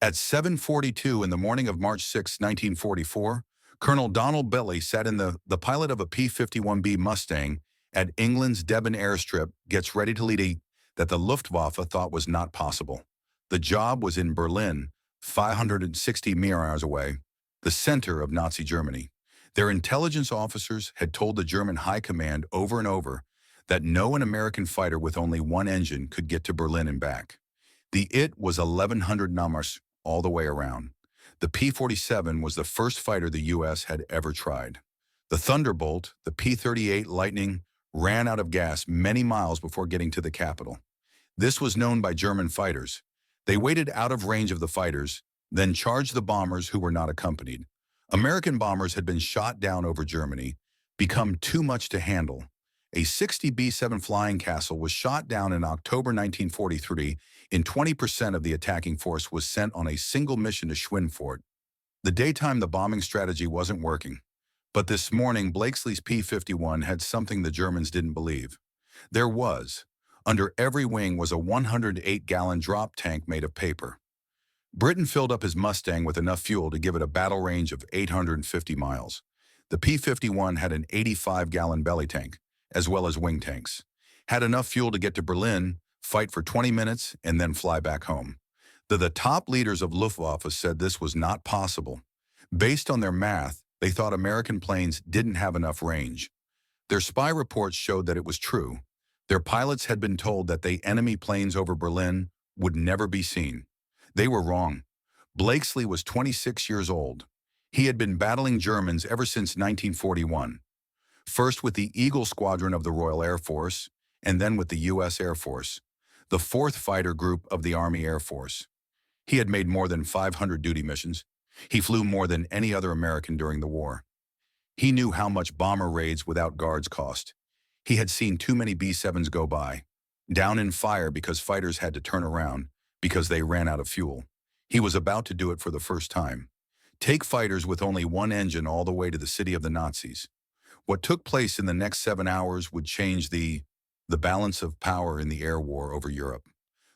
At 7:42 in the morning of March 6, 1944, Colonel Donald Blakeslee sat in the pilot of a P-51B Mustang at England's Devon airstrip gets ready to lead a that the Luftwaffe thought was not possible. The job was in Berlin, 560 miles away, the center of Nazi Germany. Their intelligence officers had told the German high command over and over that no American fighter with only one engine could get to Berlin and back. The IT was 1,100 kilometers all the way around. The P-47 was the first fighter the U.S. had ever tried. The Thunderbolt, the P-38 Lightning, ran out of gas many miles before getting to the capital. This was known by German fighters. They waited out of range of the fighters, then charged the bombers who were not accompanied. American bombers had been shot down over Germany, become too much to handle. A 60 B-7 Flying Castle was shot down in October 1943, and 20% of the attacking force was sent on a single mission to Schweinfurt. The daytime the bombing strategy wasn't working. But this morning, Blakeslee's P-51 had something the Germans didn't believe. There was. Under every wing was a 108-gallon drop tank made of paper. Britain filled up his Mustang with enough fuel to give it a battle range of 850 miles. The P-51 had an 85-gallon belly tank, as well as wing tanks. Had enough fuel to get to Berlin, fight for 20 minutes, and then fly back home. The top leaders of Luftwaffe said this was not possible. Based on their math, they thought American planes didn't have enough range. Their spy reports showed that it was true. Their pilots had been told that the enemy planes over Berlin would never be seen. They were wrong. Blakeslee was 26 years old. He had been battling Germans ever since 1941. First with the Eagle Squadron of the Royal Air Force, and then with the U.S. Air Force, the 4th Fighter Group of the Army Air Force. He had made more than 500 duty missions. He flew more than any other American during the war. He knew how much bomber raids without guards cost. He had seen too many B-7s go by, down in fire because fighters had to turn around because they ran out of fuel. He was about to do it for the first time. Take fighters with only one engine all the way to the city of the Nazis. What took place in the next 7 hours would change the balance of power in the air war over Europe.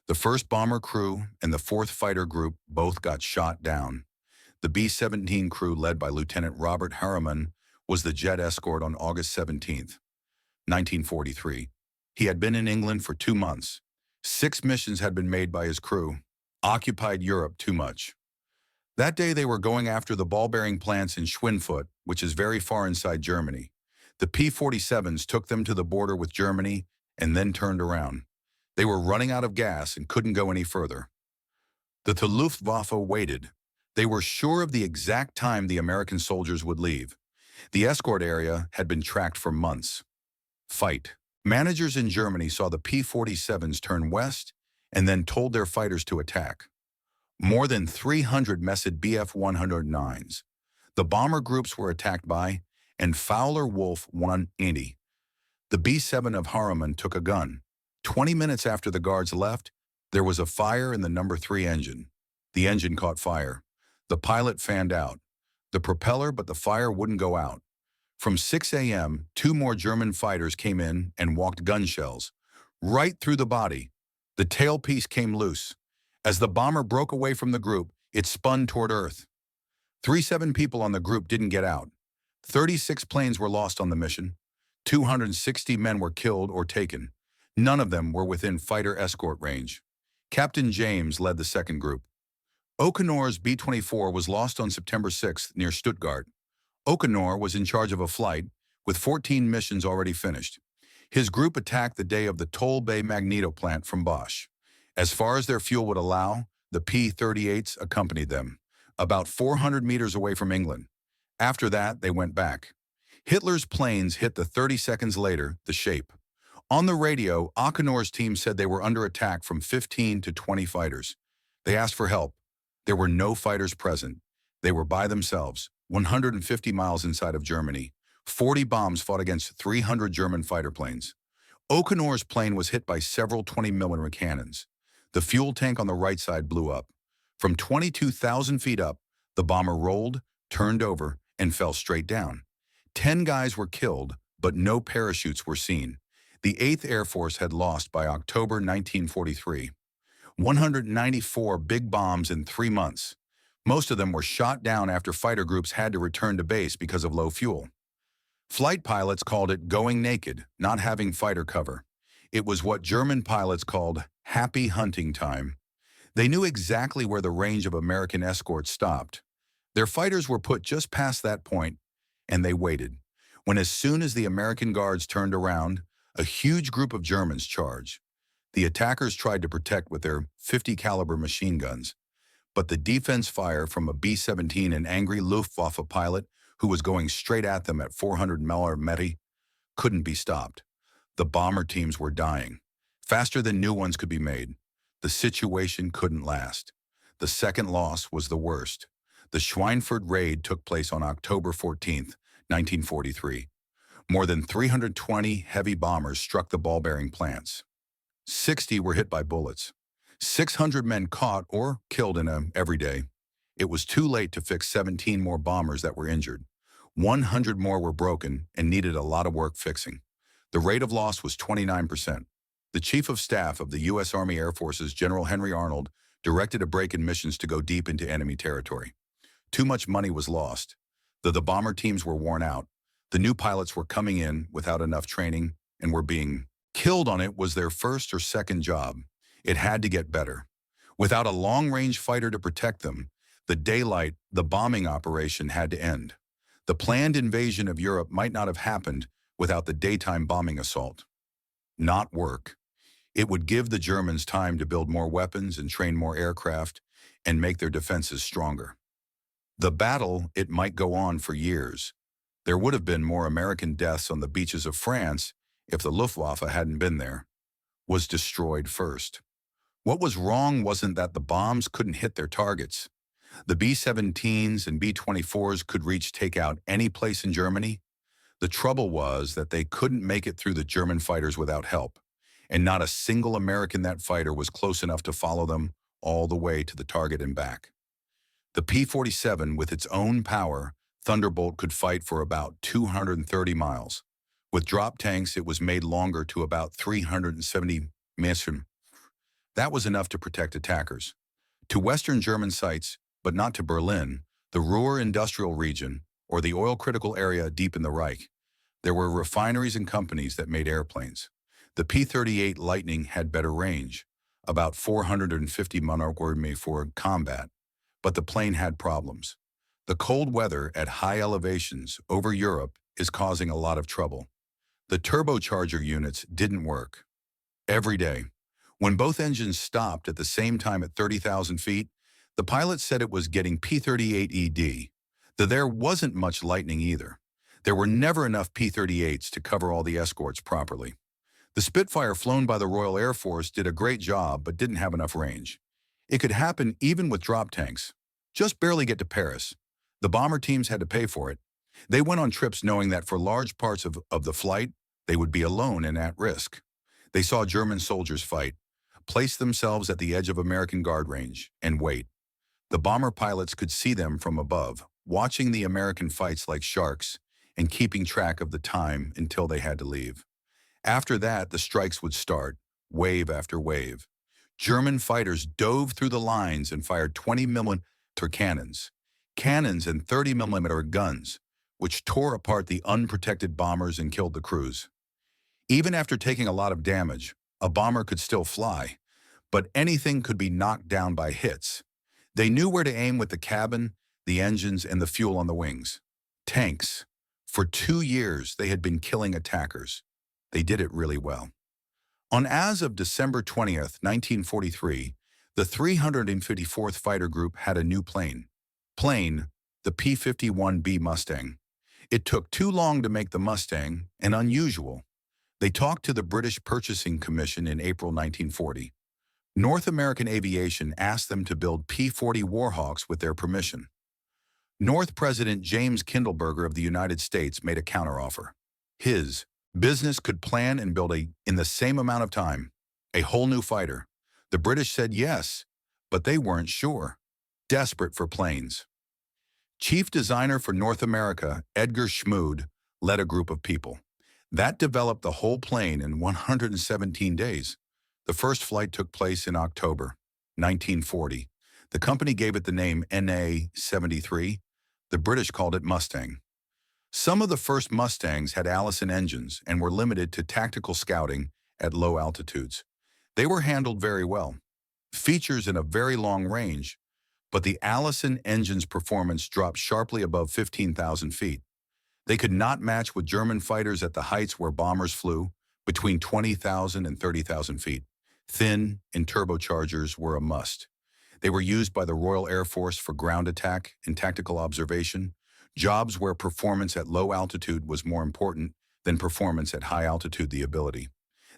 The 1st Bomber Crew and the 4th Fighter Group both got shot down. The B-17 crew, led by Lieutenant Robert Harriman, was the jet escort on August 17, 1943. He had been in England for 2 months. 6 missions had been made by his crew. Occupied Europe too much. That day they were going after the ball-bearing plants in Schweinfurt, which is very far inside Germany. The P-47s took them to the border with Germany and then turned around. They were running out of gas and couldn't go any further. The Luftwaffe waited. They were sure of the exact time the American soldiers would leave. The escort area had been tracked for months. Fight. Managers in Germany saw the P-47s turn west and then told their fighters to attack. More than 300 Messed Bf-109s. The bomber groups were attacked by, and Fowler Wolf 180. The B-7 of Harriman took a gun. 20 minutes after the guards left, there was a fire in the number 3 engine. The engine caught fire. The pilot fanned out. The propeller, but the fire wouldn't go out. From 6 a.m., 2 more German fighters came in and walked gun shells. Right through the body. The tailpiece came loose. As the bomber broke away from the group, it spun toward Earth. 37 people on the group didn't get out. 36 planes were lost on the mission. 260 men were killed or taken. None of them were within fighter escort range. Captain James led the 2nd group. Okenor's B-24 was lost on September 6th near Stuttgart. Okenor was in charge of a flight, with 14 missions already finished. His group attacked the day of the Toll Bay Magneto plant from Bosch. As far as their fuel would allow, the P-38s accompanied them, about 400 meters away from England. After that, they went back. Hitler's planes hit the 30 seconds later, the shape. On the radio, Okenor's team said they were under attack from 15 to 20 fighters. They asked for help. There were no fighters present. They were by themselves, 150 miles inside of Germany. 40 bombs fought against 300 German fighter planes. Okenor's plane was hit by several 20mm cannons. The fuel tank on the right side blew up. From 22,000 feet up, the bomber rolled, turned over, and fell straight down. 10 guys were killed, but no parachutes were seen. The 8th Air Force had lost by October 1943. 194 big bombs in 3 months. Most of them were shot down after fighter groups had to return to base because of low fuel. Flight pilots called it going naked, not having fighter cover. It was what German pilots called happy hunting time. They knew exactly where the range of American escorts stopped. Their fighters were put just past that point, and they waited. When as soon as the American guards turned around, a huge group of Germans charged. The attackers tried to protect with their 50 caliber machine guns, but the defense fire from a B-17, an angry Luftwaffe pilot who was going straight at them at 400 mm, couldn't be stopped. The bomber teams were dying, faster than new ones could be made. The situation couldn't last. The second loss was the worst. The Schweinfurt raid took place on October 14, 1943. More than 320 heavy bombers struck the ball-bearing plants. 60 were hit by bullets. 600 men caught or killed in them every day. It was too late to fix 17 more bombers that were injured. 100 more were broken and needed a lot of work fixing. The rate of loss was 29%. The Chief of Staff of the U.S. Army Air Forces, General Henry Arnold, directed a break in missions to go deep into enemy territory. Too much money was lost. Though the bomber teams were worn out, the new pilots were coming in without enough training and were being killed on it was their first or second job. It had to get better. Without a long-range fighter to protect them, the bombing operation had to end. The planned invasion of Europe might not have happened without the daytime bombing assault. Not work. It would give the Germans time to build more weapons and train more aircraft and make their defenses stronger. The battle, it might go on for years. There would have been more American deaths on the beaches of France if the Luftwaffe hadn't been there. Was destroyed first. What was wrong wasn't that the bombs couldn't hit their targets. The B-17s and B-24s could take out any place in Germany. The trouble was that they couldn't make it through the German fighters without help, and not a single American that fighter was close enough to follow them all the way to the target and back. The P-47, with its own power, Thunderbolt could fight for about 230 miles. With drop tanks, it was made longer to about 370 meters. That was enough to protect attackers. To Western German sites, but not to Berlin, the Ruhr industrial region, or the oil-critical area deep in the Reich, there were refineries and companies that made airplanes. The P-38 Lightning had better range, about 450 miles for combat, but the plane had problems. The cold weather at high elevations over Europe is causing a lot of trouble. The turbocharger units didn't work. Every day, when both engines stopped at the same time at 30,000 feet, the pilot said it was getting P-38ED, though there wasn't much lightning either. There were never enough P-38s to cover all the escorts properly. The Spitfire flown by the Royal Air Force did a great job but didn't have enough range. It could happen even with drop tanks. Just barely get to Paris. The bomber teams had to pay for it. They went on trips knowing that for large parts of the flight, they would be alone and at risk. They saw German soldiers fight, place themselves at the edge of American guard range, and wait. The bomber pilots could see them from above, watching the American fights like sharks and keeping track of the time until they had to leave. After that, the strikes would start, wave after wave. German fighters dove through the lines and fired 20mm cannons and 30mm guns, which tore apart the unprotected bombers and killed the crews. Even after taking a lot of damage, a bomber could still fly, but anything could be knocked down by hits. They knew where to aim with the cabin, the engines, and the fuel on the wings. Tanks. For 2 years, they had been killing attackers. They did it really well. As of December 20th, 1943, the 354th Fighter Group had a new plane, the P-51B Mustang. It took too long to make the Mustang, and unusual. They talked to the British Purchasing Commission in April 1940. North American Aviation asked them to build P-40 Warhawks with their permission. North President James Kindleberger of the United States made a counteroffer. His business could plan and build in the same amount of time, a whole new fighter. The British said yes, but they weren't sure. Desperate for planes. Chief designer for North America, Edgar Schmood, led a group of people. That developed the whole plane in 117 days. The first flight took place in October. 1940. The company gave it the name NA-73. The British called it Mustang. Some of the first Mustangs had Allison engines and were limited to tactical scouting at low altitudes. They were handled very well. Features in a very long range, but the Allison engine's performance dropped sharply above 15,000 feet. They could not match with German fighters at the heights where bombers flew, between 20,000 and 30,000 feet. Thin and turbochargers were a must. They were used by the Royal Air Force for ground attack and tactical observation, jobs where performance at low altitude was more important than performance at high altitude, the ability.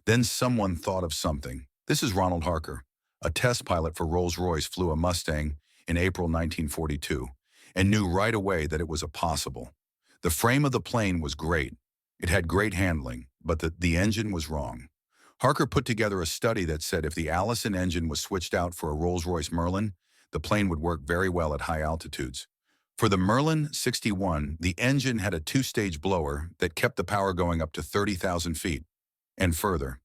Then someone thought of something. This is Ronald Harker, a test pilot for Rolls-Royce, flew a Mustang in April 1942 and knew right away that it was possible. The frame of the plane was great. It had great handling, but the engine was wrong. Harker put together a study that said if the Allison engine was switched out for a Rolls-Royce Merlin, the plane would work very well at high altitudes. For the Merlin 61, the engine had a two-stage blower that kept the power going up to 30,000 feet and further.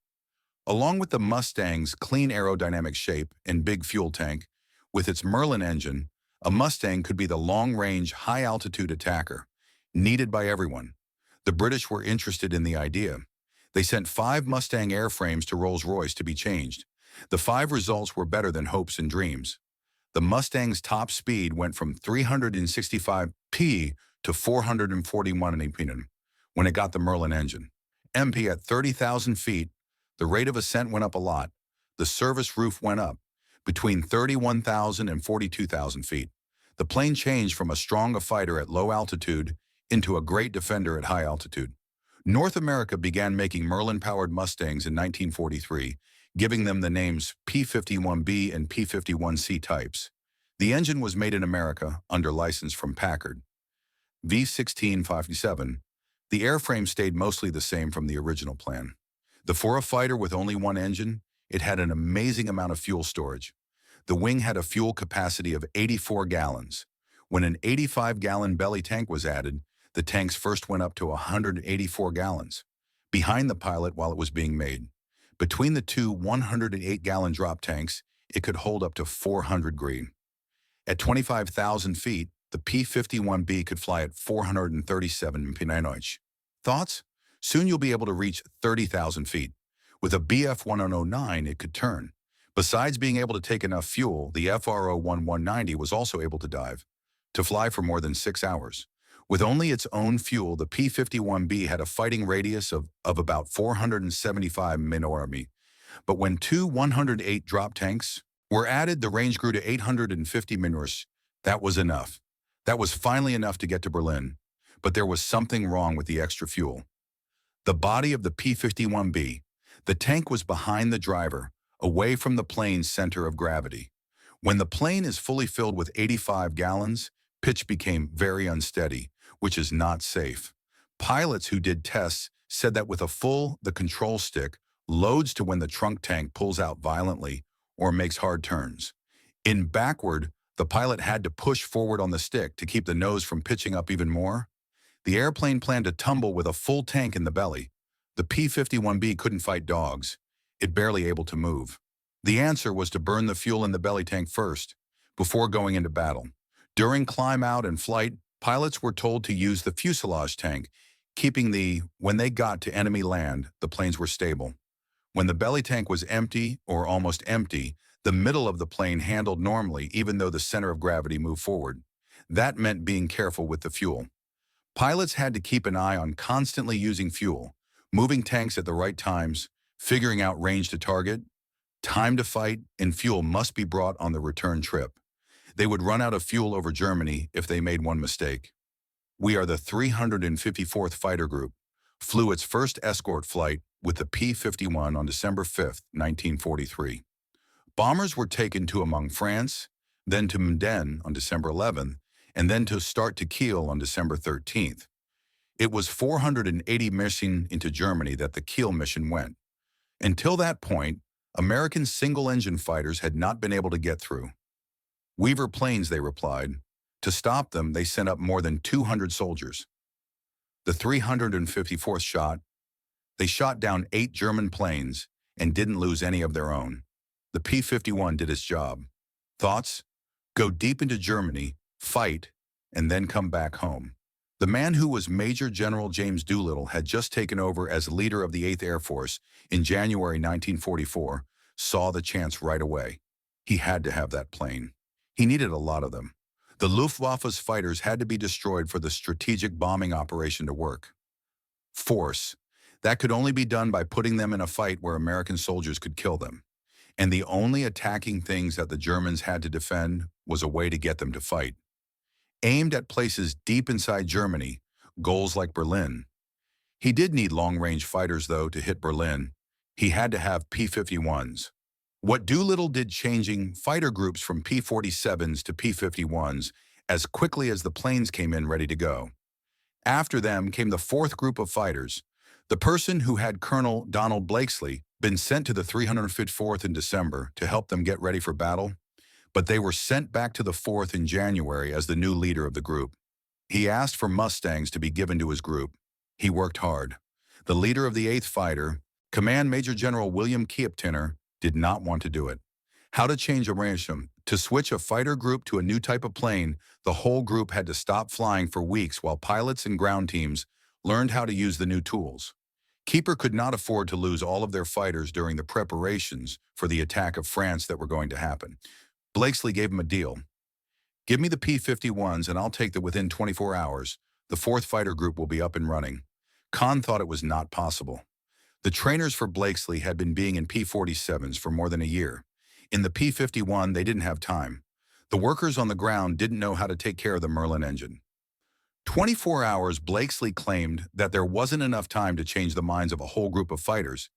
Along with the Mustang's clean aerodynamic shape and big fuel tank, with its Merlin engine, a Mustang could be the long-range, high-altitude attacker, needed by everyone. The British were interested in the idea. They sent 5 Mustang airframes to Rolls-Royce to be changed. The 5 results were better than hopes and dreams. The Mustang's top speed went from 365 p to 441 mph when it got the Merlin engine. MP at 30,000 feet, the rate of ascent went up a lot. The service roof went up, between 31,000 and 42,000 feet. The plane changed from a strong fighter at low altitude into a great defender at high altitude. North America began making Merlin-powered Mustangs in 1943, giving them the names P-51B and P-51C types. The engine was made in America under license from Packard. V-1657. The airframe stayed mostly the same from the original plan. For a fighter with only one engine, it had an amazing amount of fuel storage. The wing had a fuel capacity of 84 gallons. When an 85-gallon belly tank was added, the tanks first went up to 184 gallons, behind the pilot while it was being made. Between the two 108-gallon drop tanks, it could hold up to 400 green. At 25,000 feet, the P-51B could fly at 437 mph. Thoughts? Soon you'll be able to reach 30,000 feet. With a BF-1009, it could turn. Besides being able to take enough fuel, the FRO-1190 was also able to dive, to fly for more than 6 hours. With only its own fuel, the P-51B had a fighting radius of about 475 mph. But when 2 108 drop tanks were added, the range grew to 850 mph. That was enough. That was finally enough to get to Berlin. But there was something wrong with the extra fuel. The body of the P-51B, the tank was behind the driver, away from the plane's center of gravity. When the plane is fully filled with 85 gallons, pitch became very unsteady, which is not safe. Pilots who did tests said that with the control stick loads to when the trunk tank pulls out violently or makes hard turns. In backward, the pilot had to push forward on the stick to keep the nose from pitching up even more. The airplane planned to tumble with a full tank in the belly. The P-51B couldn't fight dogs. It barely able to move. The answer was to burn the fuel in the belly tank first, before going into battle. During climb out and flight, pilots were told to use the fuselage tank, when they got to enemy land, the planes were stable. When the belly tank was empty or almost empty, the middle of the plane handled normally even though the center of gravity moved forward. That meant being careful with the fuel. Pilots had to keep an eye on constantly using fuel, moving tanks at the right times, figuring out range to target, time to fight, and fuel must be brought on the return trip. They would run out of fuel over Germany if they made one mistake. We are the 354th Fighter Group, flew its first escort flight with the P-51 on December 5, 1943. Bombers were taken to among France, then to Mden on December 11th, and then to start to Kiel on December 13th. It was 480 mission into Germany that the Kiel mission went. Until that point, American single-engine fighters had not been able to get through. Weaver planes, they replied. To stop them, they sent up more than 200 soldiers. The 354th they shot down 8 German planes and didn't lose any of their own. The P-51 did its job. Thoughts? Go deep into Germany, fight, and then come back home. The man who was Major General James Doolittle had just taken over as leader of the 8th Air Force in January 1944, saw the chance right away. He had to have that plane. He needed a lot of them. The Luftwaffe's fighters had to be destroyed for the strategic bombing operation to work. Force. That could only be done by putting them in a fight where American soldiers could kill them. And the only attacking things that the Germans had to defend was a way to get them to fight. Aimed at places deep inside Germany, goals like Berlin. He did need long-range fighters, though, to hit Berlin. He had to have P-51s. What Doolittle did changing fighter groups from P-47s to P-51s as quickly as the planes came in ready to go. After them came the 4th group of fighters, the person who had Colonel Donald Blakeslee been sent to the 354th in December to help them get ready for battle, but they were sent back to the 4th in January as the new leader of the group. He asked for Mustangs to be given to his group. He worked hard. The leader of the 8th Fighter, Command Major General William Kieptiner, did not want to do it. How to change a ration? To switch a fighter group to a new type of plane, the whole group had to stop flying for weeks while pilots and ground teams learned how to use the new tools. Keeper could not afford to lose all of their fighters during the preparations for the attack of France that were going to happen. Blakeslee gave him a deal. Give me the P-51s and I'll take that within 24 hours. The 4th fighter group will be up and running. Kahn thought it was not possible. The trainers for Blakeslee had been being in P-47s for more than a year. In the P-51, they didn't have time. The workers on the ground didn't know how to take care of the Merlin engine. 24 hours, Blakeslee claimed that there wasn't enough time to change the minds of a whole group of fighters.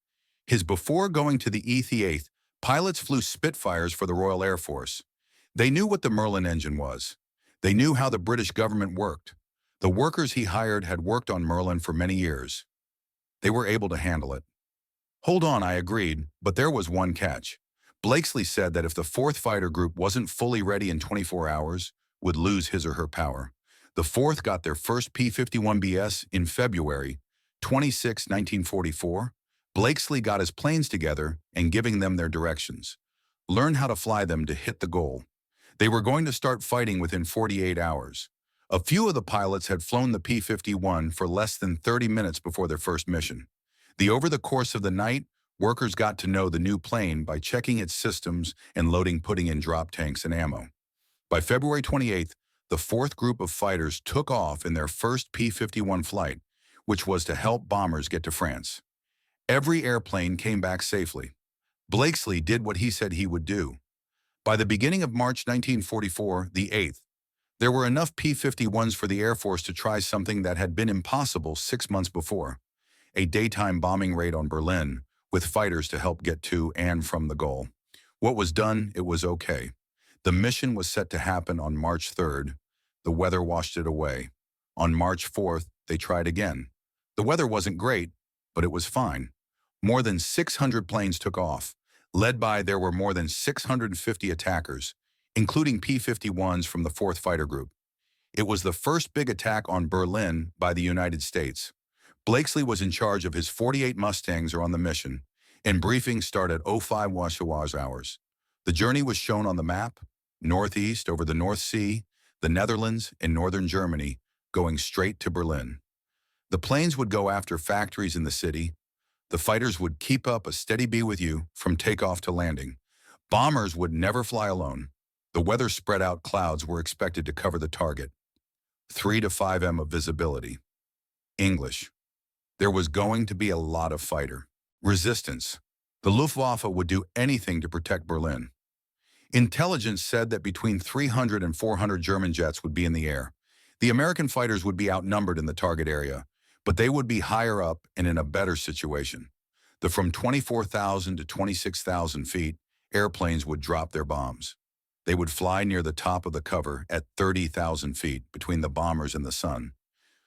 Before going to the E-8th, pilots flew Spitfires for the Royal Air Force. They knew what the Merlin engine was. They knew how the British government worked. The workers he hired had worked on Merlin for many years. They were able to handle it. Hold on, I agreed, but there was one catch. Blakeslee said that if the 4th fighter group wasn't fully ready in 24 hours, would lose his or her power. The 4th got their first P-51Bs in February 26, 1944. Blakeslee got his planes together and giving them their directions. Learn how to fly them to hit the goal. They were going to start fighting within 48 hours. A few of the pilots had flown the P-51 for less than 30 minutes before their first mission. Over the course of the night, workers got to know the new plane by checking its systems and putting in drop tanks and ammo. By February 28th, the 4th group of fighters took off in their first P-51 flight, which was to help bombers get to France. Every airplane came back safely. Blakeslee did what he said he would do. By the beginning of March 1944, the 8th, there were enough P-51s for the Air Force to try something that had been impossible 6 months before, a daytime bombing raid on Berlin, with fighters to help get to and from the goal. What was done, it was okay. The mission was set to happen on March 3rd. The weather washed it away. On March 4th, they tried again. The weather wasn't great, but it was fine. More than 600 planes took off. There were more than 650 attackers, including P-51s from the 4th Fighter Group. It was the first big attack on Berlin by the United States. Blakeslee was in charge of his 48 Mustangs on the mission, and briefings started at 05 Wash hours. The journey was shown on the map, northeast over the North Sea, the Netherlands, and northern Germany, going straight to Berlin. The planes would go after factories in the city. The fighters would keep up a steady beat with you from takeoff to landing. Bombers would never fly alone. The weather spread out clouds were expected to cover the target. 3 to 5 m of visibility. English. There was going to be a lot of fighter resistance. The Luftwaffe would do anything to protect Berlin. Intelligence said that between 300 and 400 German jets would be in the air. The American fighters would be outnumbered in the target area, but they would be higher up and in a better situation. From 24,000 to 26,000 feet, airplanes would drop their bombs. They would fly near the top of the cover at 30,000 feet between the bombers and the sun.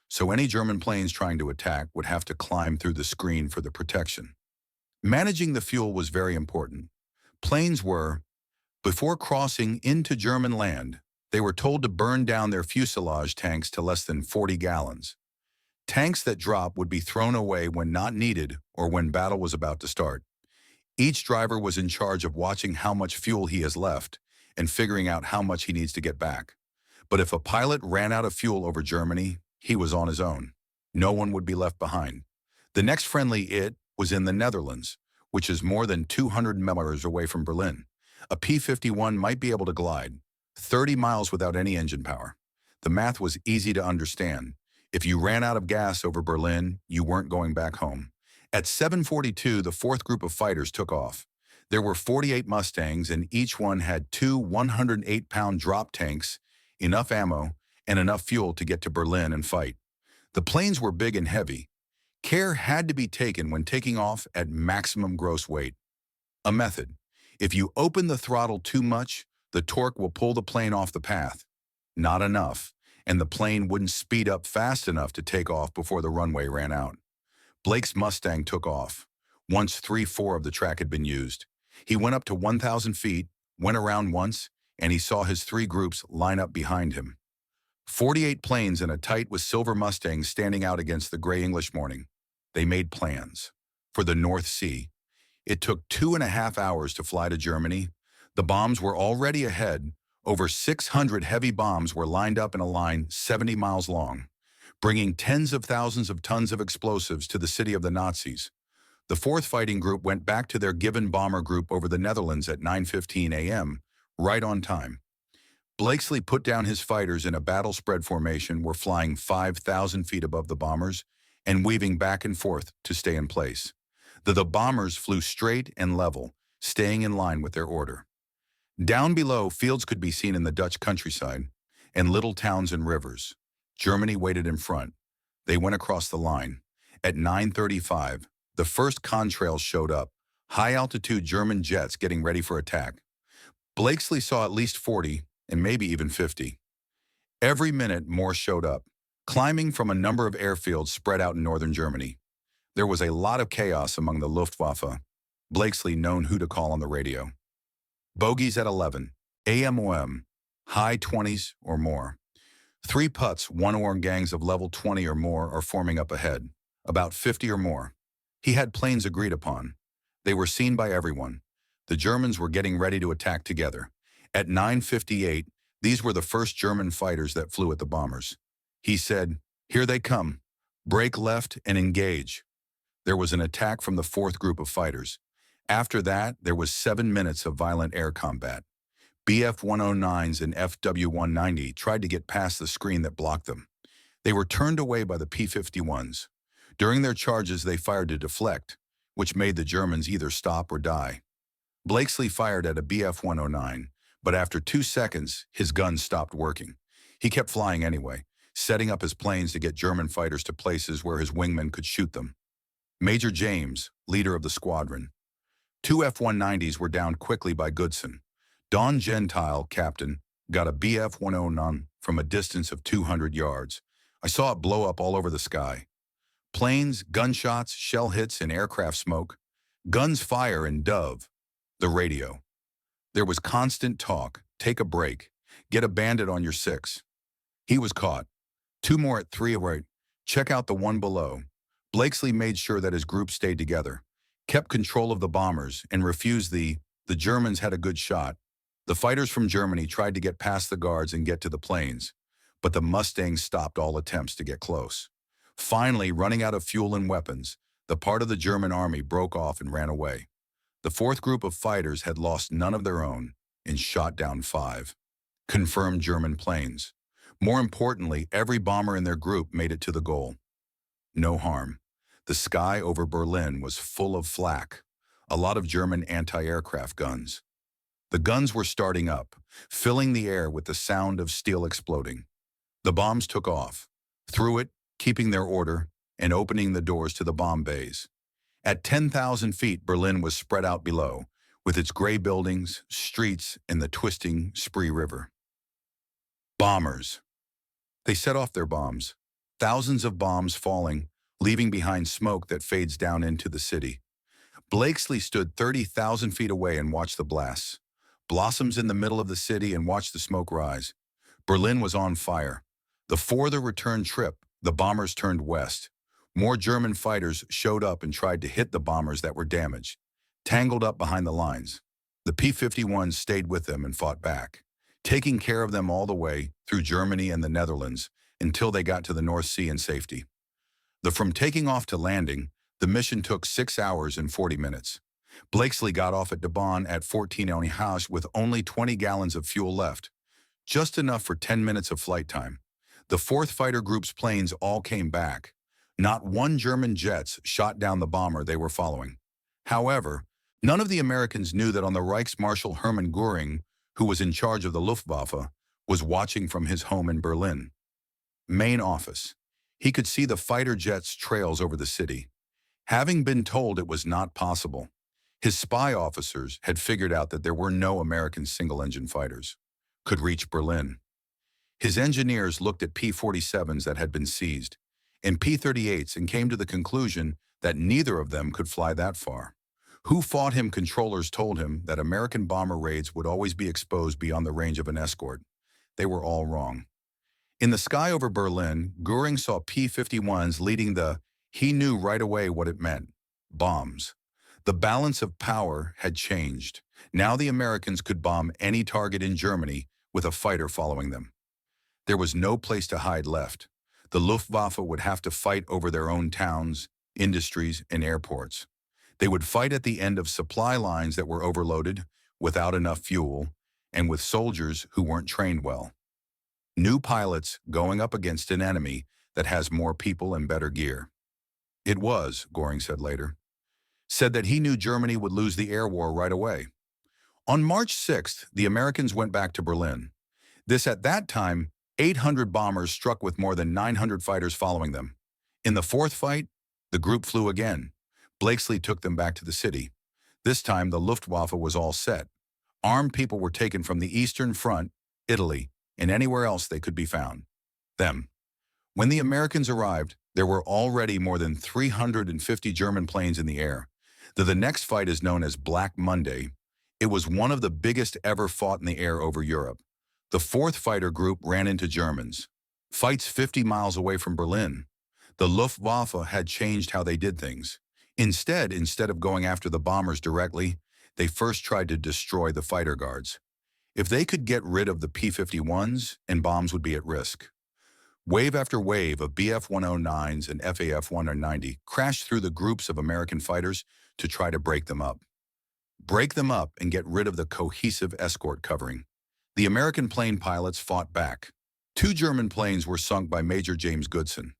So any German planes trying to attack would have to climb through the screen for the protection. Managing the fuel was very important. Planes were, before crossing into German land, they were told to burn down their fuselage tanks to less than 40 gallons. Tanks that dropped would be thrown away when not needed or when battle was about to start. Each driver was in charge of watching how much fuel he has left and figuring out how much he needs to get back. But if a pilot ran out of fuel over Germany, he was on his own. No one would be left behind. The next friendly it was in the Netherlands, which is more than 200 miles away from Berlin. A P-51 might be able to glide 30 miles without any engine power. The math was easy to understand. If you ran out of gas over Berlin, you weren't going back home. At 7:42, the fourth group of fighters took off. There were 48 Mustangs, and each one had two 108-pound drop tanks, enough ammo, and enough fuel to get to Berlin and fight. The planes were big and heavy. Care had to be taken when taking off at maximum gross weight. A method: if you open the throttle too much, the torque will pull the plane off the path. Not enough, and the plane wouldn't speed up fast enough to take off before the runway ran out. Blake's Mustang took off. Once 3/4 of the track had been used. He went up to 1,000 feet, went around once, and he saw his three groups line up behind him. 48 planes in a tight with silver Mustangs standing out against the gray English morning. They made plans. For the North Sea. It took 2.5 hours to fly to Germany. The bombs were already ahead. Over 600 heavy bombs were lined up in a line 70 miles long, bringing tens of thousands of tons of explosives to the city of the Nazis. The fourth fighting group went back to their given bomber group over the Netherlands at 9:15 a.m., right on time. Blakeslee put down his fighters in a battle spread formation, were flying 5,000 feet above the bombers and weaving back and forth to stay in place. The bombers flew straight and level, staying in line with their order. Down below, fields could be seen in the Dutch countryside and little towns and rivers. Germany waited in front. They went across the line. At 9:35, the first contrails showed up, high-altitude German jets getting ready for attack. Blakeslee saw at least 40, and maybe even 50. Every minute, more showed up, climbing from a number of airfields spread out in northern Germany. There was a lot of chaos among the Luftwaffe. Blakeslee known who to call on the radio. Bogies at 11, AMOM, high 20s or more. 3 putts, 1-oar gangs of level 20 or more are forming up ahead, about 50 or more. He had planes agreed upon. They were seen by everyone. The Germans were getting ready to attack together. At 9:58, these were the first German fighters that flew at the bombers. He said, "Here they come. Break left and engage." There was an attack from the fourth group of fighters. After that, there was 7 minutes of violent air combat. Bf-109s and FW-190 tried to get past the screen that blocked them. They were turned away by the P-51s. During their charges, they fired to deflect, which made the Germans either stop or die. Blakeslee fired at a Bf-109, but after 2 seconds, his gun stopped working. He kept flying anyway, setting up his planes to get German fighters to places where his wingmen could shoot them. Major James, leader of the squadron. 2 F-190s were downed quickly by Goodson. Don Gentile, captain, got a Bf-109 from a distance of 200 yards. I saw it blow up all over the sky. Planes, gunshots, shell hits, and aircraft smoke. Guns fire and dove. The radio. There was constant talk. Take a break. Get a bandit on your 6. He was caught. 2 more at 3 right. Check out the one below. Blakeslee made sure that his group stayed together, kept control of the bombers, and refused the Germans had a good shot. The fighters from Germany tried to get past the guards and get to the planes, but the Mustangs stopped all attempts to get close. Finally, running out of fuel and weapons, the part of the German army broke off and ran away. The fourth group of fighters had lost none of their own and shot down 5. Confirmed German planes. More importantly, every bomber in their group made it to the goal. No harm. The sky over Berlin was full of flak, a lot of German anti-aircraft guns. The guns were starting up, filling the air with the sound of steel exploding. The bombs took off, through it, keeping their order, and opening the doors to the bomb bays. At 10,000 feet, Berlin was spread out below, with its gray buildings, streets, and the twisting Spree River. Bombers. They set off their bombs, thousands of bombs falling, leaving behind smoke that fades down into the city. Blakeslee stood 30,000 feet away and watched the blasts. Blossoms in the middle of the city and watched the smoke rise. Berlin was on fire. For the return trip, the bombers turned west. More German fighters showed up and tried to hit the bombers that were damaged. tangled up behind the lines. The P-51s stayed with them and fought back, taking care of them all the way through Germany and the Netherlands until they got to the North Sea in safety. From taking off to landing, the mission took 6 hours and 40 minutes. Blakeslee got off at Debon at 14 House with only 20 gallons of fuel left, just enough for 10 minutes of flight time. The 4th Fighter Group's planes all came back. Not one German jets shot down the bomber they were following. However, none of the Americans knew that on the Reichsmarschall Hermann Göring, who was in charge of the Luftwaffe, was watching from his home in Berlin. Main office. He could see the fighter jets' trails over the city. Having been told it was not possible, his spy officers had figured out that there were no American single-engine fighters could reach Berlin. His engineers looked at P-47s that had been seized and P-38s and came to the conclusion that neither of them could fly that far. Who fought him controllers told him that American bomber raids would always be exposed beyond the range of an Escort. They were all wrong. In the sky over Berlin, Göring saw P-51s leading he knew right away what it meant: bombs. The balance of power had changed. Now the Americans could bomb any target in Germany with a fighter following them. There was no place to hide left. The Luftwaffe would have to fight over their own towns, industries, and airports. They would fight at the end of supply lines that were overloaded, without enough fuel, and with soldiers who weren't trained well. New pilots going up against an enemy that has more people and better gear. It was, Göring said later, said that he knew Germany would lose the air war right away. On March 6th, the Americans went back to Berlin. At that time, 800 bombers struck with more than 900 fighters following them. In the 4th fight, the group flew again. Blakeslee took them back to the city. This time, the Luftwaffe was all set. Armed people were taken from the Eastern Front, Italy, and anywhere else they could be found. When the Americans arrived, there were already more than 350 German planes in the air. The next fight is known as Black Monday. It was one of the biggest ever fought in the air over Europe. The 4th Fighter Group ran into Germans. Fights 50 miles away from Berlin. The Luftwaffe had changed how they did things. Instead of going after the bombers directly, they first tried to destroy the fighter guards. If they could get rid of the P-51s, and bombs would be at risk. Wave after wave of Bf-109s and FAF-190 crashed through the groups of American fighters to try to break them up. And get rid of the cohesive Escort covering. The American plane pilots fought back. 2 German planes were sunk by Major James Goodson.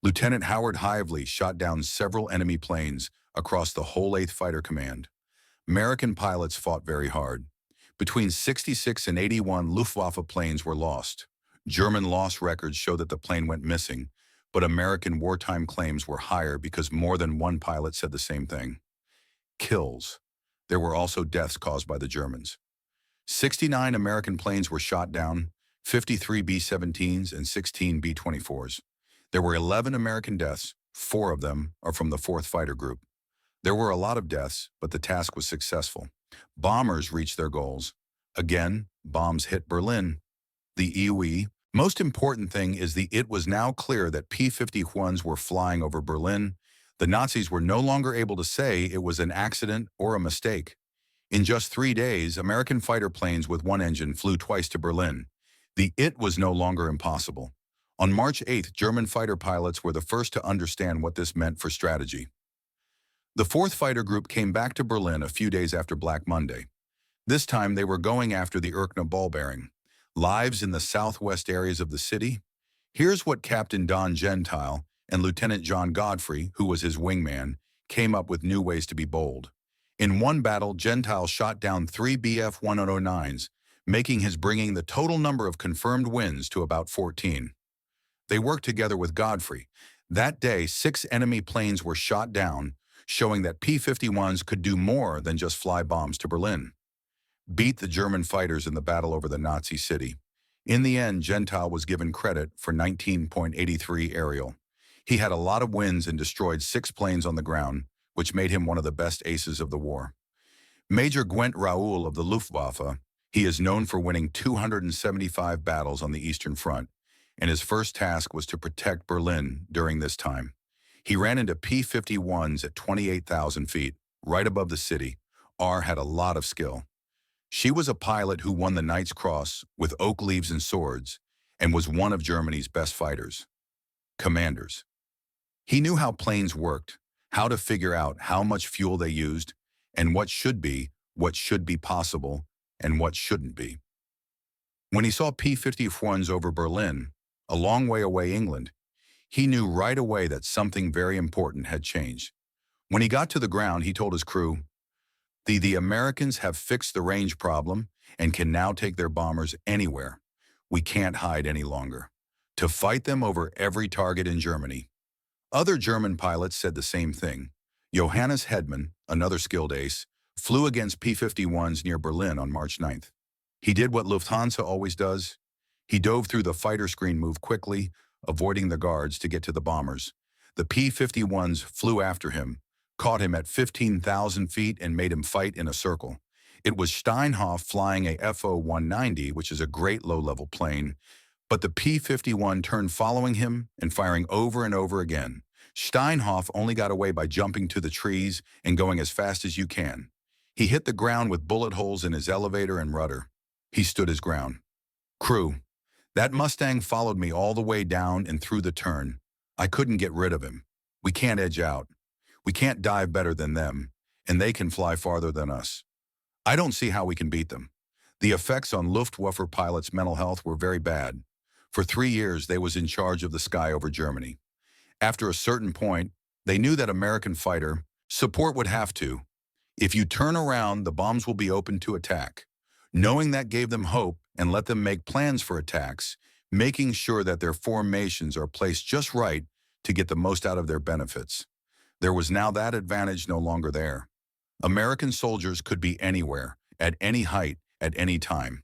Lieutenant Howard Hively shot down several enemy planes across the whole 8th Fighter Command. American pilots fought very hard. Between 66 and 81 Luftwaffe planes were lost. German loss records show that the plane went missing, but American wartime claims were higher because more than one pilot said the same thing. Kills. There were also deaths caused by the Germans. 69 American planes were shot down, 53 B-17s and 16 B-24s. There were 11 American deaths. 4 of them are from the 4th Fighter Group. There were a lot of deaths, but the task was successful. Bombers reached their goals. Again, bombs hit Berlin. The most important thing is it was now clear that P-51s were flying over Berlin. The Nazis were no longer able to say it was an accident or a mistake. In just 3 days, American fighter planes with one engine flew twice to Berlin. It was no longer impossible. On March 8th, German fighter pilots were the first to understand what this meant for strategy. The 4th Fighter Group came back to Berlin a few days after Black Monday. This time, they were going after the Erkner ball bearing. Lives in the southwest areas of the city. Here's what Captain Don Gentile and Lieutenant John Godfrey, who was his wingman, came up with new ways to be bold. In one battle, Gentile shot down 3 Bf-109s, bringing the total number of confirmed wins to about 14. They worked together with Godfrey. That day, 6 enemy planes were shot down, showing that P-51s could do more than just fly bombs to Berlin. Beat the German fighters in the battle over the Nazi city. In the end, Gentile was given credit for 19.83 aerial. He had a lot of wins and destroyed 6 planes on the ground, which made him one of the best aces of the war. Major Gwent Raoul of the Luftwaffe, he is known for winning 275 battles on the Eastern Front, and his first task was to protect Berlin during this time. He ran into P-51s at 28,000 feet, right above the city, R had a lot of skill. She was a pilot who won the Knight's Cross with oak leaves and swords and was one of Germany's best fighters. Commanders. He knew how planes worked, how to figure out how much fuel they used, and what should be possible, and what shouldn't be. When he saw P-51s over Berlin, a long way away England, he knew right away that something very important had changed. When he got to the ground, he told his crew, the Americans have fixed the range problem and can now take their bombers anywhere. We can't hide any longer. To fight them over every target in Germany. Other German pilots said the same thing. Johannes Hedman, another skilled ace, flew against P-51s near Berlin on March 9th. He did what Lufthansa always does. He dove through the fighter screen move quickly, avoiding the guards to get to the bombers. The P-51s flew after him, caught him at 15,000 feet and made him fight in a circle. It was Steinhoff flying a FO-190, which is a great low-level plane, but the P-51 turned following him and firing over and over again. Steinhoff only got away by jumping to the trees and going as fast as you can. He hit the ground with bullet holes in his elevator and rudder. He stood his ground. Crew, that Mustang followed me all the way down and through the turn. I couldn't get rid of him. We can't edge out. We can't dive better than them, and they can fly farther than us. I don't see how we can beat them. The effects on Luftwaffe pilots' mental health were very bad. For 3 years, they was in charge of the sky over Germany. After a certain point, they knew that American fighter support would have to. If you turn around, the bombs will be open to attack. Knowing that gave them hope and let them make plans for attacks, making sure that their formations are placed just right to get the most out of their benefits. There was now that advantage no longer there. American soldiers could be anywhere, at any height, at any time.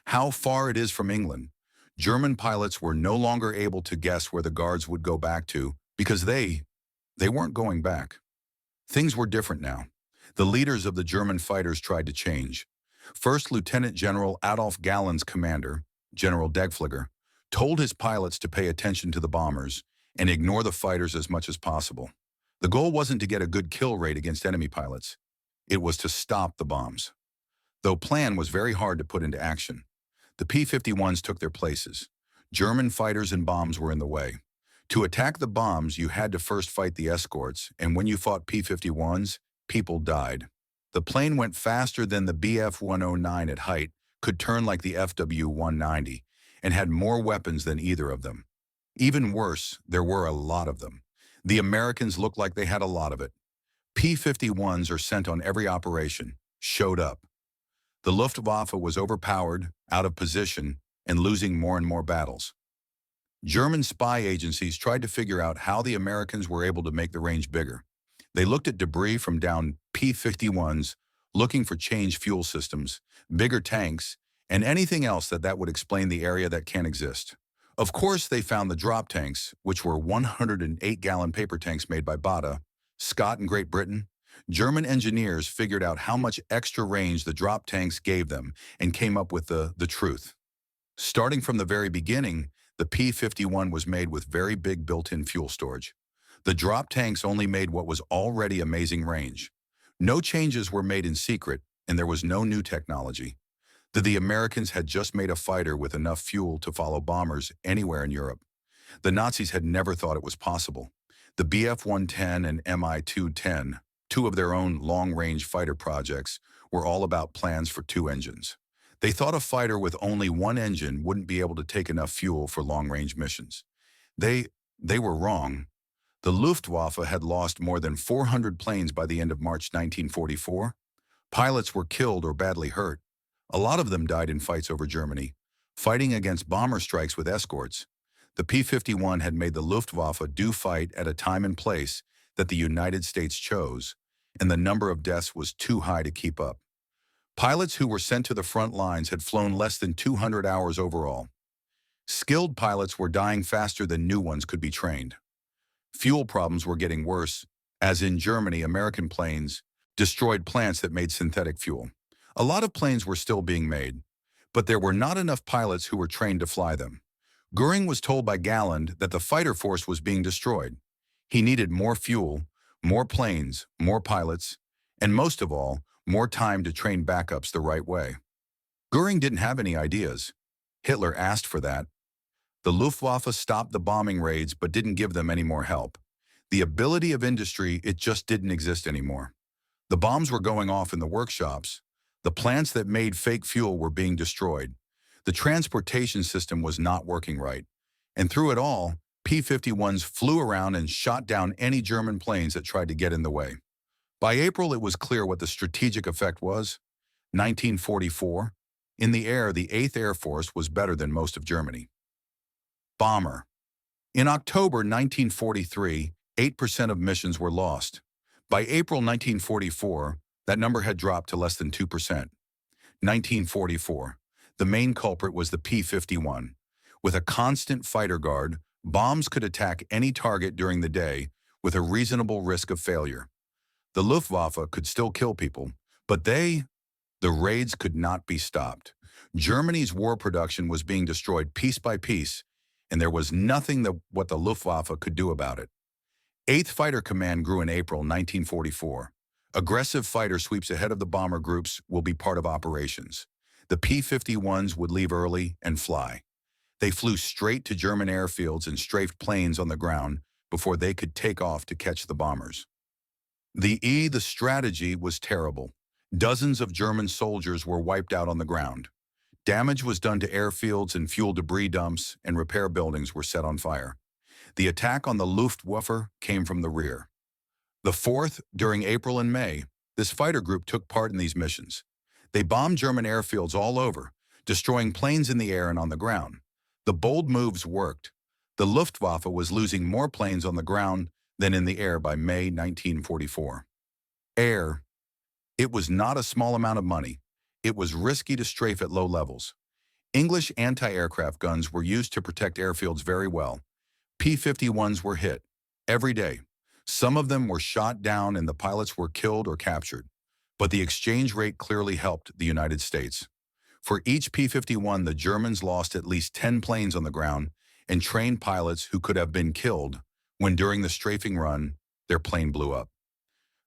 How far it is from England. German pilots were no longer able to guess where the guards would go back to because they weren't going back. Things were different now. The leaders of the German fighters tried to change. First Lieutenant General Adolf Galland's commander, General Degfliger, told his pilots to pay attention to the bombers and ignore the fighters as much as possible. The goal wasn't to get a good kill rate against enemy pilots. It was to stop the bombs. Though plan was very hard to put into action. The P-51s took their places. German fighters and bombs were in the way. To attack the bombs, you had to first fight the escorts, and when you fought P-51s, people died. The plane went faster than the Bf-109 at height, could turn like the FW-190, and had more weapons than either of them. Even worse, there were a lot of them. The Americans looked like they had a lot of it. P-51s are sent on every operation, showed up. The Luftwaffe was overpowered, out of position, and losing more and more battles. German spy agencies tried to figure out how the Americans were able to make the range bigger. They looked at debris from downed P-51s, looking for changed fuel systems, bigger tanks, and anything else that would explain the area that can't exist. Of course, they found the drop tanks, which were 108-gallon paper tanks made by Bata, Scott and Great Britain. German engineers figured out how much extra range the drop tanks gave them and came up with the truth. Starting from the very beginning, the P-51 was made with very big built-in fuel storage. The drop tanks only made what was already amazing range. No changes were made in secret, and there was no new technology. The Americans had just made a fighter with enough fuel to follow bombers anywhere in Europe. The Nazis had never thought it was possible. The Bf-110 and Mi-210, two of their own long-range fighter projects, were all about plans for 2 engines. They thought a fighter with only 1 engine wouldn't be able to take enough fuel for long-range missions. They were wrong. The Luftwaffe had lost more than 400 planes by the end of March 1944. Pilots were killed or badly hurt. A lot of them died in fights over Germany, fighting against bomber strikes with escorts. The P-51 had made the Luftwaffe do fight at a time and place that the United States chose, and the number of deaths was too high to keep up. Pilots who were sent to the front lines had flown less than 200 hours overall. Skilled pilots were dying faster than new ones could be trained. Fuel problems were getting worse, as in Germany, American planes destroyed plants that made synthetic fuel. A lot of planes were still being made, but there were not enough pilots who were trained to fly them. Goering was told by Galland that the fighter force was being destroyed. He needed more fuel, more planes, more pilots, and most of all, more time to train backups the right way. Goering didn't have any ideas. Hitler asked for that. The Luftwaffe stopped the bombing raids but didn't give them any more help. The ability of industry, it just didn't exist anymore. The bombs were going off in the workshops. The plants that made fake fuel were being destroyed. The transportation system was not working right. And through it all, P-51s flew around and shot down any German planes that tried to get in the way. By April, it was clear what the strategic effect was. 1944. In the air, the 8th Air Force was better than most of Germany. Bomber. In October 1943, 8% of missions were lost. By April 1944, that number had dropped to less than 2%. 1944. The main culprit was the P-51. With a constant fighter guard, bombs could attack any target during the day with a reasonable risk of failure. The Luftwaffe could still kill people, but the raids could not be stopped. Germany's war production was being destroyed piece by piece, and there was nothing what the Luftwaffe could do about it. 8th Fighter Command grew in April 1944. Aggressive fighter sweeps ahead of the bomber groups will be part of operations. The P-51s would leave early and fly. They flew straight to German airfields and strafed planes on the ground before they could take off to catch the bombers. The strategy was terrible. Dozens of German soldiers were wiped out on the ground. Damage was done to airfields and fuel debris dumps, and repair buildings were set on fire. The attack on the Luftwaffe came from the rear. The 4th, during April and May, this fighter group took part in these missions. They bombed German airfields all over, destroying planes in the air and on the ground. The bold moves worked. The Luftwaffe was losing more planes on the ground than in the air by May 1944. Air. It was not a small amount of money. It was risky to strafe at low levels. English anti-aircraft guns were used to protect airfields very well. P-51s were hit every day. Some of them were shot down and the pilots were killed or captured. But the exchange rate clearly helped the United States. For each P-51, the Germans lost at least 10 planes on the ground and trained pilots who could have been killed when during the strafing run, their plane blew up.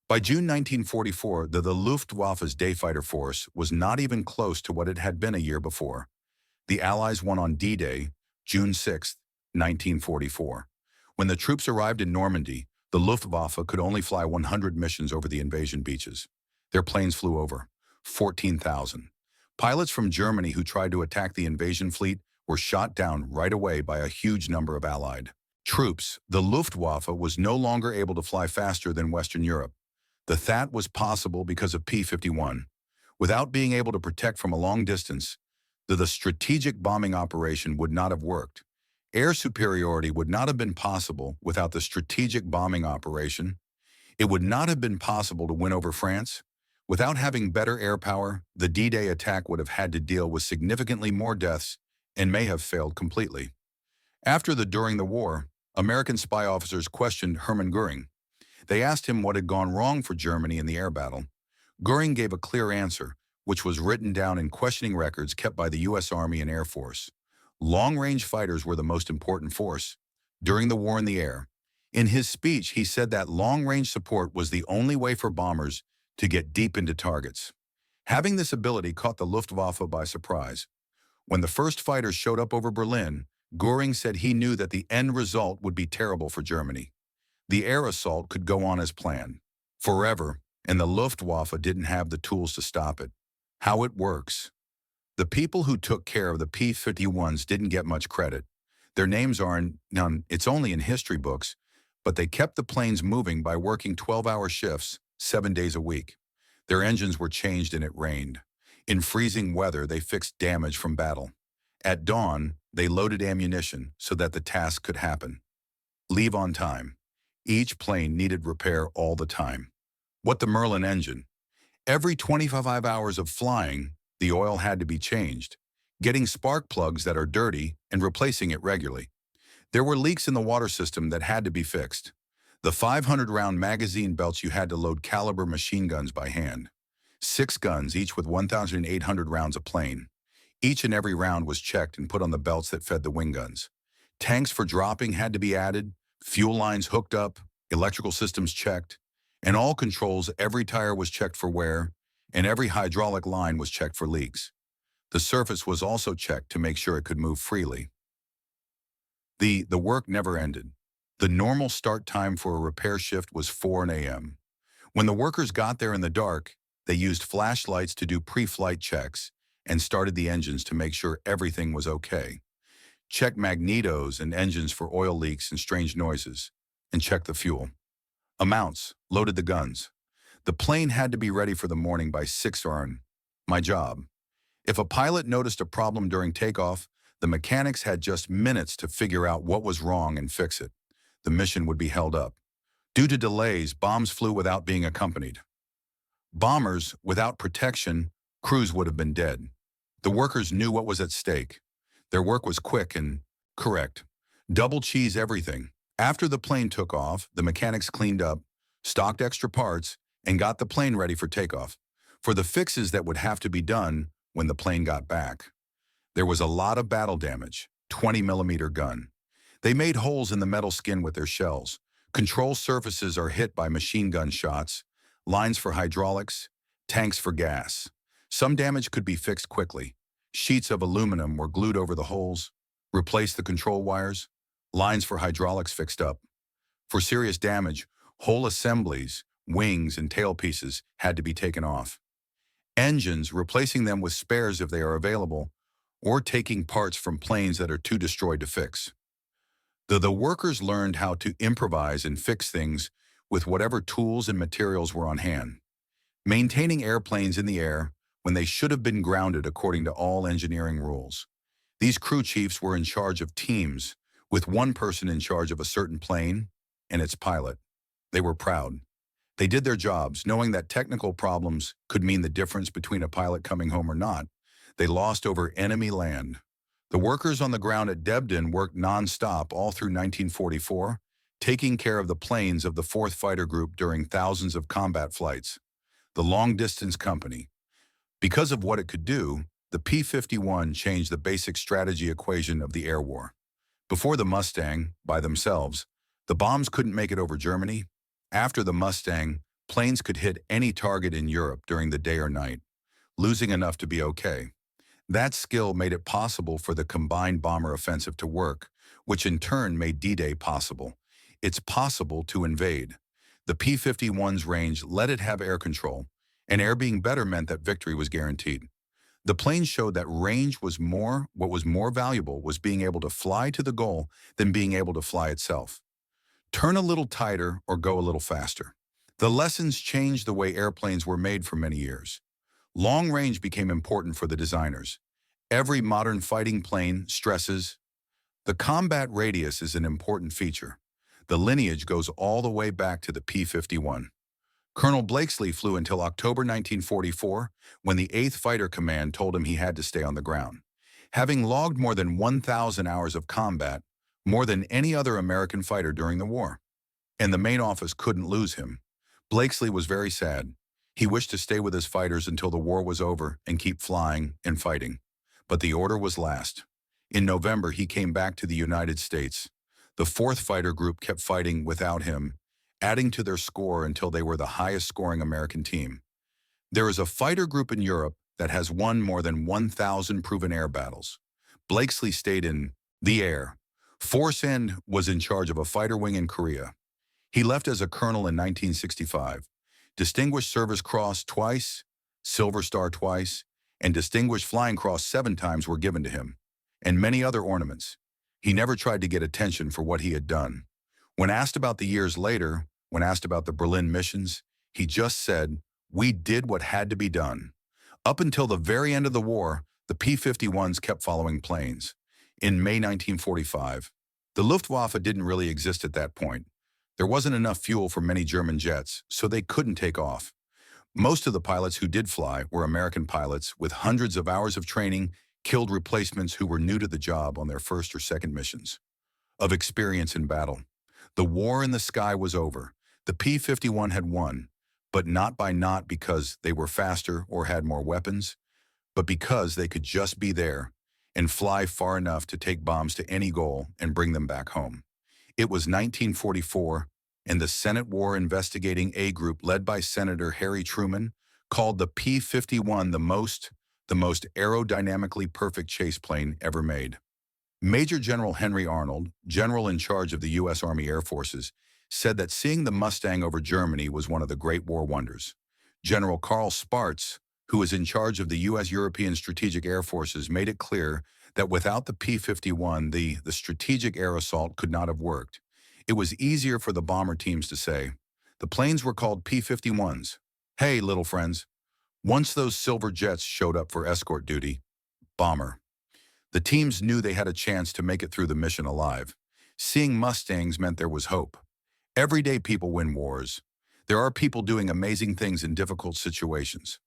By June 1944, the Luftwaffe's day fighter force was not even close to what it had been a year before. The Allies won on D-Day, June 6, 1944. When the troops arrived in Normandy, the Luftwaffe could only fly 100 missions over the invasion beaches. Their planes flew over 14,000. Pilots from Germany who tried to attack the invasion fleet were shot down right away by a huge number of Allied troops. The Luftwaffe was no longer able to fly faster than Western Europe. That was possible because of P-51. Without being able to protect from a long distance, the strategic bombing operation would not have worked. Air superiority would not have been possible without the strategic bombing operation. It would not have been possible to win over France. Without having better air power, the D-Day attack would have had to deal with significantly more deaths and may have failed completely. During the war, American spy officers questioned Hermann Göring. They asked him what had gone wrong for Germany in the air battle. Göring gave a clear answer, which was written down in questioning records kept by the U.S. Army and Air Force. Long-range fighters were the most important force during the war in the air. In his speech, he said that long-range support was the only way for bombers to get deep into targets. Having this ability caught the Luftwaffe by surprise. When the first fighters showed up over Berlin, Göring said he knew that the end result would be terrible for Germany. The air assault could go on as planned forever, and the Luftwaffe didn't have the tools to stop it. How it works. The people who took care of the P-51s didn't get much credit. Their names aren't none, it's only in history books, but they kept the planes moving by working 12-hour shifts, 7 days a week. Their engines were changed and it rained. In freezing weather, they fixed damage from battle. At dawn, they loaded ammunition so that the task could happen. Leave on time. Each plane needed repair all the time. What the Merlin engine? Every 25 hours of flying, the oil had to be changed, getting spark plugs that are dirty and replacing it regularly. There were leaks in the water system that had to be fixed. The 500-round magazine belts you had to load caliber machine guns by hand. 6 guns, each with 1,800 rounds a plane. Each and every round was checked and put on the belts that fed the wing guns. Tanks for dropping had to be added, fuel lines hooked up, electrical systems checked, and all controls, every tire was checked for wear, and every hydraulic line was checked for leaks. The surface was also checked to make sure it could move freely. The work never ended. The normal start time for a repair shift was 4 a.m. When the workers got there in the dark, they used flashlights to do pre-flight checks and started the engines to make sure everything was okay. Check magnetos and engines for oil leaks and strange noises, and check the fuel. Amounts, loaded the guns. The plane had to be ready for the morning by 6 a.m. My job. If a pilot noticed a problem during takeoff, the mechanics had just minutes to figure out what was wrong and fix it. The mission would be held up. Due to delays, bombs flew without being accompanied. Bombers, without protection, crews would have been dead. The workers knew what was at stake. Their work was quick and correct. Double cheese everything. After the plane took off, the mechanics cleaned up, stocked extra parts, and got the plane ready for takeoff. For the fixes that would have to be done when the plane got back. There was a lot of battle damage, 20mm gun. They made holes in the metal skin with their shells. Control surfaces are hit by machine gun shots, lines for hydraulics, tanks for gas. Some damage could be fixed quickly. Sheets of aluminum were glued over the holes, replaced the control wires, lines for hydraulics fixed up. For serious damage, whole assemblies, wings and tailpieces had to be taken off. Engines, replacing them with spares if they are available, or taking parts from planes that are too destroyed to fix. The workers learned how to improvise and fix things with whatever tools and materials were on hand. Maintaining airplanes in the air when they should have been grounded according to all engineering rules. These crew chiefs were in charge of teams, with one person in charge of a certain plane and its pilot. They were proud. They did their jobs, knowing that technical problems could mean the difference between a pilot coming home or not. They lost over enemy land. The workers on the ground at Debden worked non-stop all through 1944, taking care of the planes of the 4th Fighter Group during thousands of combat flights. The long-distance company. Because of what it could do, the P-51 changed the basic strategy equation of the air war. Before the Mustang, by themselves, the bombs couldn't make it over Germany. After the Mustang, planes could hit any target in Europe during the day or night, losing enough to be okay. That skill made it possible for the combined bomber offensive to work, which in turn made D-Day possible. It's possible to invade. The P-51's range let it have air control, and air being better meant that victory was guaranteed. The plane showed that range was more. What was more valuable was being able to fly to the goal than being able to fly itself. Turn a little tighter or go a little faster. The lessons changed the way airplanes were made for many years. Long range became important for the designers. Every modern fighting plane stresses the combat radius is an important feature. The lineage goes all the way back to the P-51. Colonel Blakeslee flew until October 1944, when the 8th Fighter Command told him he had to stay on the ground. Having logged more than 1,000 hours of combat, more than any other American fighter during the war, and the main office couldn't lose him. Blakeslee was very sad. He wished to stay with his fighters until the war was over and keep flying and fighting. But the order was last. In November, he came back to the United States. The 4th Fighter Group kept fighting without him, adding to their score until they were the highest-scoring American team. There is a fighter group in Europe that has won more than 1,000 proven air battles. Blakeslee stayed in the air. Force N was in charge of a fighter wing in Korea. He left as a colonel in 1965. Distinguished Service Cross twice, Silver Star twice, and Distinguished Flying Cross 7 times were given to him, and many other ornaments. He never tried to get attention for what he had done. When asked about the years later, when asked about the Berlin missions, he just said, "We did what had to be done." Up until the very end of the war, the P-51s kept following planes. In May 1945, the Luftwaffe didn't really exist at that point. There wasn't enough fuel for many German jets, so they couldn't take off. Most of the pilots who did fly were American pilots with hundreds of hours of training, killed replacements who were new to the job on their first or second missions. Of experience in battle. The war in the sky was over. The P-51 had won, but not because they were faster or had more weapons, but because they could just be there and fly far enough to take bombs to any goal and bring them back home. It was 1944, and the Senate War Investigating A Group led by Senator Harry Truman, called the P-51 the most aerodynamically perfect chase plane ever made. Major General Henry Arnold, general in charge of the U.S. Army Air Forces, said that seeing the Mustang over Germany was one of the Great War wonders. General Karl Spaatz, who was in charge of the U.S. European Strategic Air Forces, made it clear that without the P-51, the strategic air assault could not have worked. It was easier for the bomber teams to say. The planes were called P-51s. Hey, little friends. Once those silver jets showed up for escort duty, bomber. The teams knew they had a chance to make it through the mission alive. Seeing Mustangs meant there was hope. Everyday people win wars. There are people doing amazing things in difficult situations.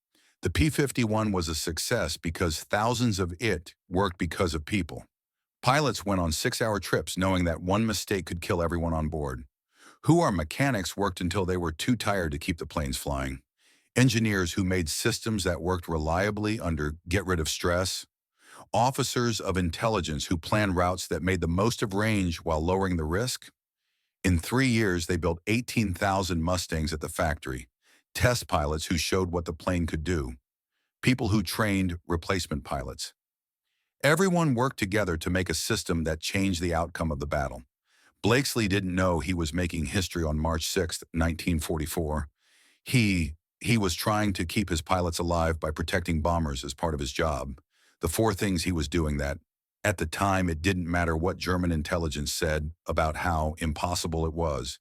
The P-51 was a success because thousands of it worked because of people. Pilots went on 6-hour trips knowing that one mistake could kill everyone on board. Who are mechanics worked until they were too tired to keep the planes flying. Engineers who made systems that worked reliably under get rid of stress. Officers of intelligence who planned routes that made the most of range while lowering the risk. In 3 years, they built 18,000 Mustangs at the factory. Test pilots who showed what the plane could do. People who trained replacement pilots. Everyone worked together to make a system that changed the outcome of the battle. Blakeslee didn't know he was making history on March 6, 1944. He was trying to keep his pilots alive by protecting bombers as part of his job. The 4 things he was doing that, at the time, it didn't matter what German intelligence said about how impossible it was.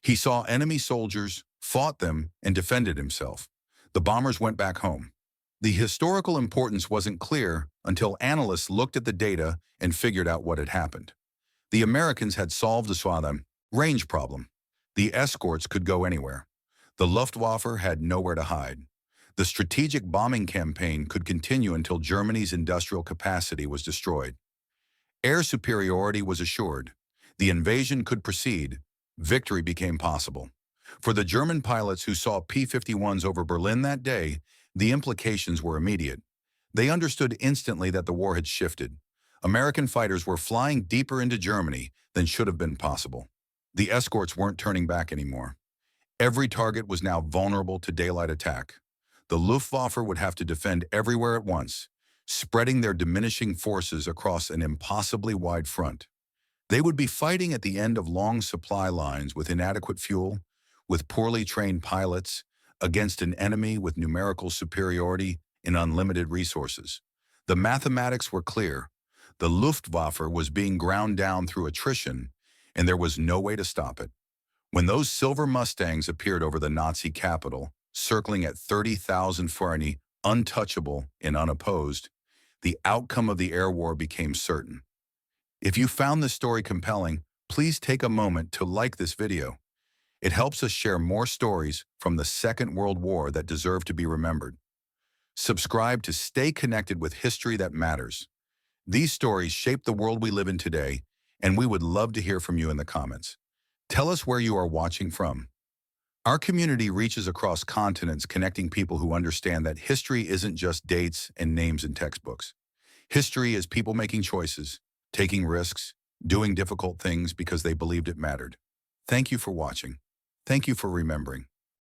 He saw enemy soldiers, fought them, and defended himself. The bombers went back home. The historical importance wasn't clear until analysts looked at the data and figured out what had happened. The Americans had solved the SWAT range problem. The escorts could go anywhere. The Luftwaffe had nowhere to hide. The strategic bombing campaign could continue until Germany's industrial capacity was destroyed. Air superiority was assured. The invasion could proceed. Victory became possible. For the German pilots who saw P-51s over Berlin that day, the implications were immediate. They understood instantly that the war had shifted. American fighters were flying deeper into Germany than should have been possible. The escorts weren't turning back anymore. Every target was now vulnerable to daylight attack. The Luftwaffe would have to defend everywhere at once, spreading their diminishing forces across an impossibly wide front. They would be fighting at the end of long supply lines with inadequate fuel, with poorly trained pilots, against an enemy with numerical superiority and unlimited resources. The mathematics were clear. The Luftwaffe was being ground down through attrition, and there was no way to stop it. When those silver Mustangs appeared over the Nazi capital, circling at 30,000 Fahrenheit, untouchable and unopposed, the outcome of the air war became certain. If you found this story compelling, please take a moment to like this video. It helps us share more stories from the Second World War that deserve to be remembered. Subscribe to stay connected with history that matters. These stories shape the world we live in today, and we would love to hear from you in the comments. Tell us where you are watching from. Our community reaches across continents, connecting people who understand that history isn't just dates and names in textbooks. History is people making choices, taking risks, doing difficult things because they believed it mattered. Thank you for watching. Thank you for remembering.